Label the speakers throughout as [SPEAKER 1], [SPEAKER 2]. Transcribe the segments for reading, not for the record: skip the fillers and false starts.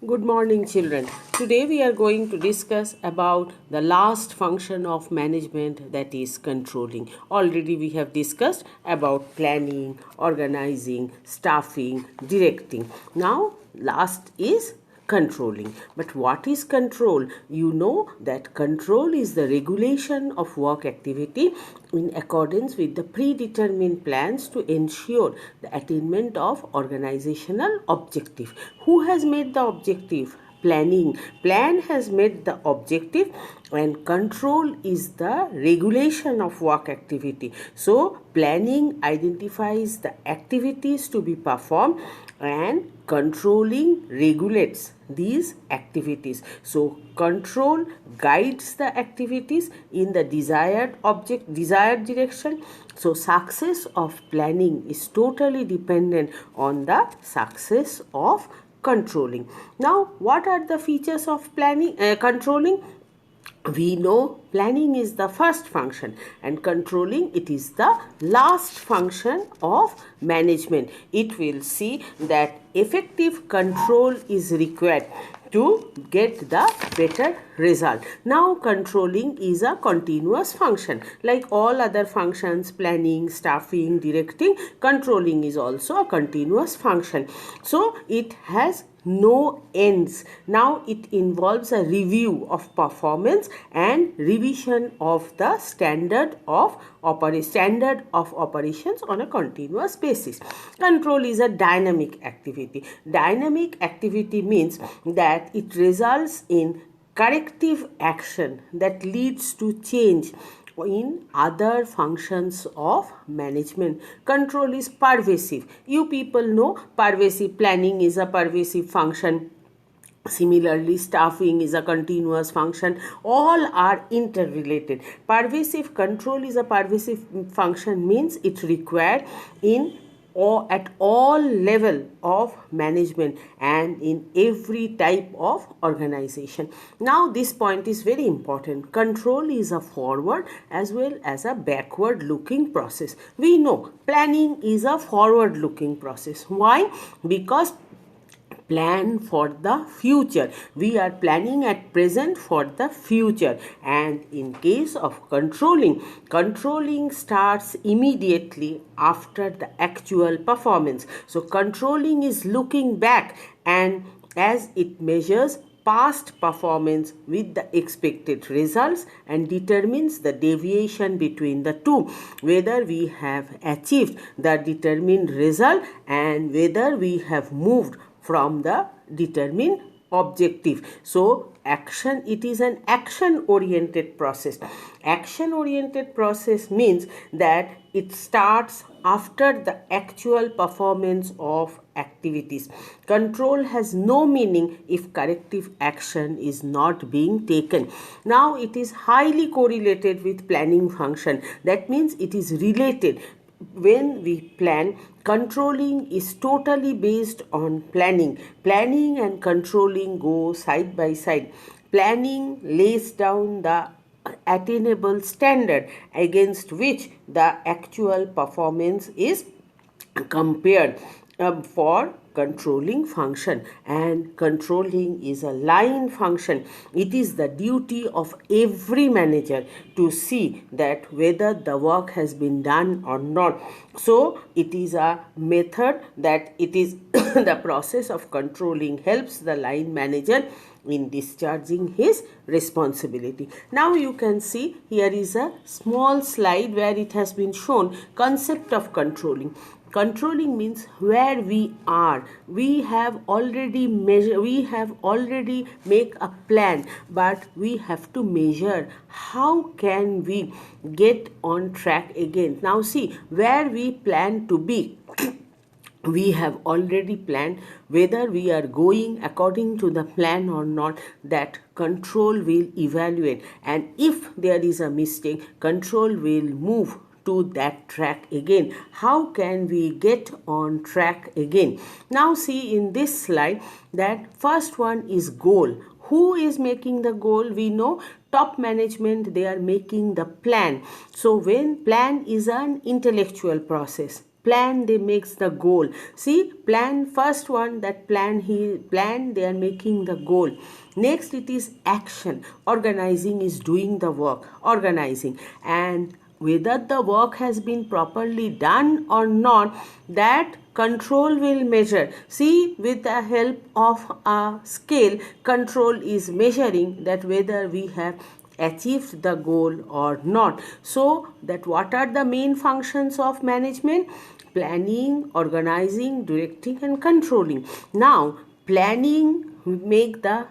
[SPEAKER 1] Good morning, children. Today we are going to discuss about the last function of management, that is controlling. Already we have discussed about planning, organizing, staffing, directing. Now last is controlling. But what is control? You know that control is the regulation of work activity in accordance with the predetermined plans to ensure the attainment of organizational objective. Who has made the objective? Plan has made the objective, and control is the regulation of work activity. So planning identifies the activities to be performed and controlling regulates these activities. So control guides the activities in the desired direction. So success of planning is totally dependent on the success of controlling. Now what are the features of controlling? We know planning is the first function and controlling it is the last function of management. It will see that effective control is required to get the better result. Now controlling is a continuous function. Like all other functions, planning, staffing, directing, controlling is also a continuous function. So it has no ends. Now it involves a review of performance and revision of the standard of operations on a continuous basis. Control is a dynamic activity. Dynamic activity means that it results in corrective action that leads to change in other functions of management. Control is pervasive. You people know pervasive. Planning is a pervasive function. Similarly, staffing is a continuous function. All are interrelated. Pervasive control is a pervasive function, means it required in or at all level of management and in every type of organization. Now this point is very important. Control is a forward as well as a backward looking process. We know planning is a forward looking process. Why? Because plan for the future. We are planning at present for the future. And in case of controlling starts immediately after the actual performance. So controlling is looking back, and as it measures past performance with the expected results and determines the deviation between the two, whether we have achieved the determined result and whether we have moved from the determined objective. So action, it is an action oriented process. Action oriented process means that it starts after the actual performance of activities. Control has no meaning if corrective action is not being taken. Now it is highly correlated with planning function. That means it is related. When we plan, controlling is totally based on planning. Planning and controlling go side by side. Planning lays down the attainable standard against which the actual performance is compared for controlling function, and controlling is a line function. It is the duty of every manager to see that whether the work has been done or not. So it is a method that it is the process of controlling helps the line manager in discharging his responsibility. Now you can see here is a small slide where it has been shown concept of controlling. Controlling means where we are. We have already make a plan, but we have to measure how can we get on track again. Now see where we plan to be. We have already planned whether we are going according to the plan or not. That control will evaluate, and if there is a mistake, control will move to that track again. How can we get on track again? Now see in this slide that first one is goal. Who is making the goal? We know top management, they are making the plan. So when plan is an intellectual process, plan they makes the goal. See, plan, first one, that plan they are making the goal. Next it is action. Organizing is doing the work, organizing, and whether the work has been properly done or not, that control will measure. See, with the help of a scale, control is measuring that whether we have achieved the goal or not. So that what are the main functions of management? Planning, organizing, directing and controlling. Now planning make the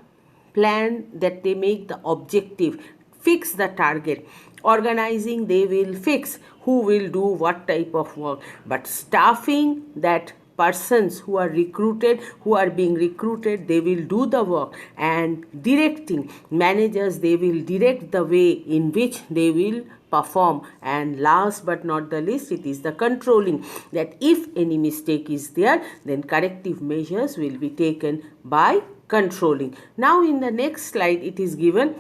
[SPEAKER 1] plan, that they make the objective, fix the target. Organizing, they will fix who will do what type of work. But staffing, that persons who are recruited, who are being recruited, they will do the work. And directing, managers, they will direct the way in which they will perform. And last but not the least, it is the controlling, that if any mistake is there, then corrective measures will be taken by controlling. Now in the next slide it is given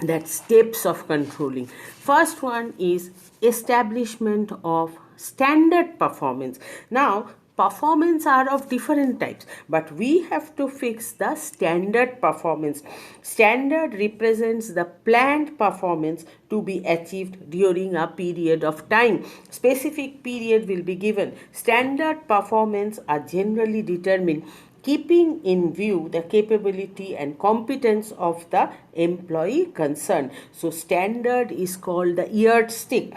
[SPEAKER 1] that steps of controlling. First one is establishment of standard performance. Now performance are of different types, but we have to fix the standard performance. Standard represents the planned performance to be achieved during a period of time. Specific period will be given. Standard performance are generally determined keeping in view the capability and competence of the employee concerned. So standard is called the yardstick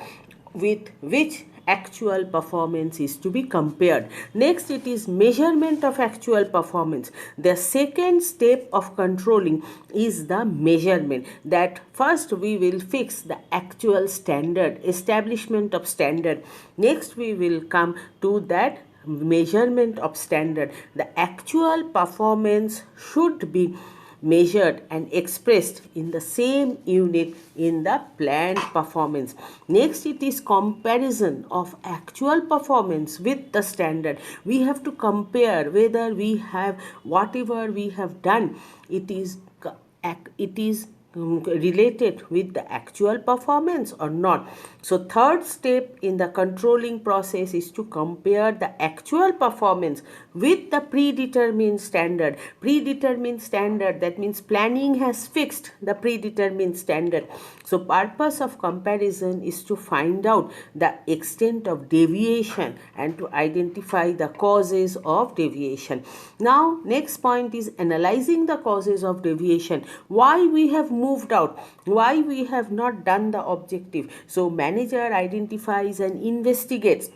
[SPEAKER 1] with which actual performance is to be compared. Next, it is measurement of actual performance. The second step of controlling is the measurement. That first we will fix the actual standard, establishment of standard. Next we will come to that measurement of standard. The actual performance should be measured and expressed in the same unit in the planned performance. Next, it is comparison of actual performance with the standard. We have to compare whether we have whatever we have done, it is related with the actual performance or not. So third step in the controlling process is to compare the actual performance with the predetermined standard. Predetermined standard, that means planning has fixed the predetermined standard. So purpose of comparison is to find out the extent of deviation and to identify the causes of deviation. Now next point is analyzing the causes of deviation. Why we have moved out, why we have not done the objective. So manager identifies and investigates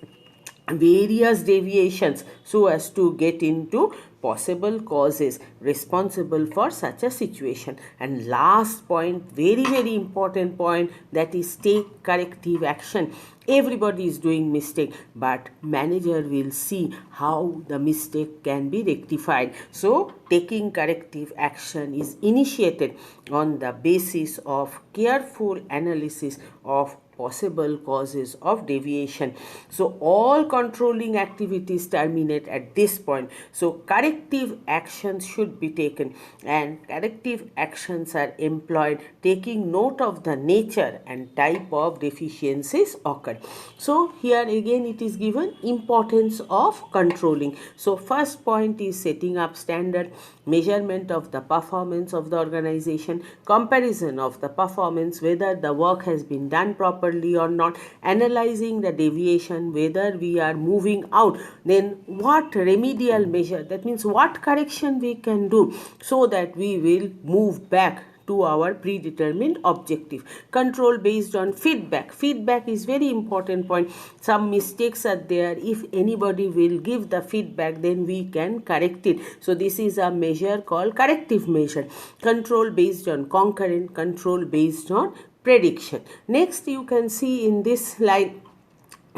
[SPEAKER 1] various deviations so as to get into possible causes responsible for such a situation. And last point, very important point, that is take corrective action. Everybody is doing mistake, but manager will see how the mistake can be rectified. So taking corrective action is initiated on the basis of careful analysis of possible causes of deviation. So all controlling activities terminate at this point. So corrective actions should be taken, and corrective actions are employed taking note of the nature and type of deficiencies occurred. So here again it is given importance of controlling. So first point is setting up standard, measurement of the performance of the organization, comparison of the performance whether the work has been done properly or not, analyzing the deviation whether we are moving out, then what remedial measure, that means what correction we can do so that we will move back to our predetermined objective. Control based on feedback. Feedback is very important point. Some mistakes are there. If anybody will give the feedback, then we can correct it. So this is a measure called corrective measure. Control based on concurrent, control based on prediction. Next, you can see in this slide,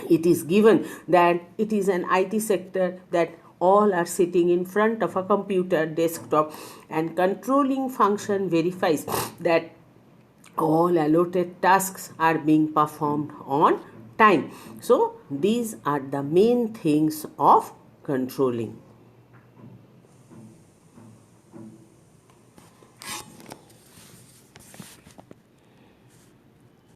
[SPEAKER 1] it is given that it is an IT sector, that all are sitting in front of a computer desktop, and controlling function verifies that all allotted tasks are being performed on time. So these are the main things of controlling.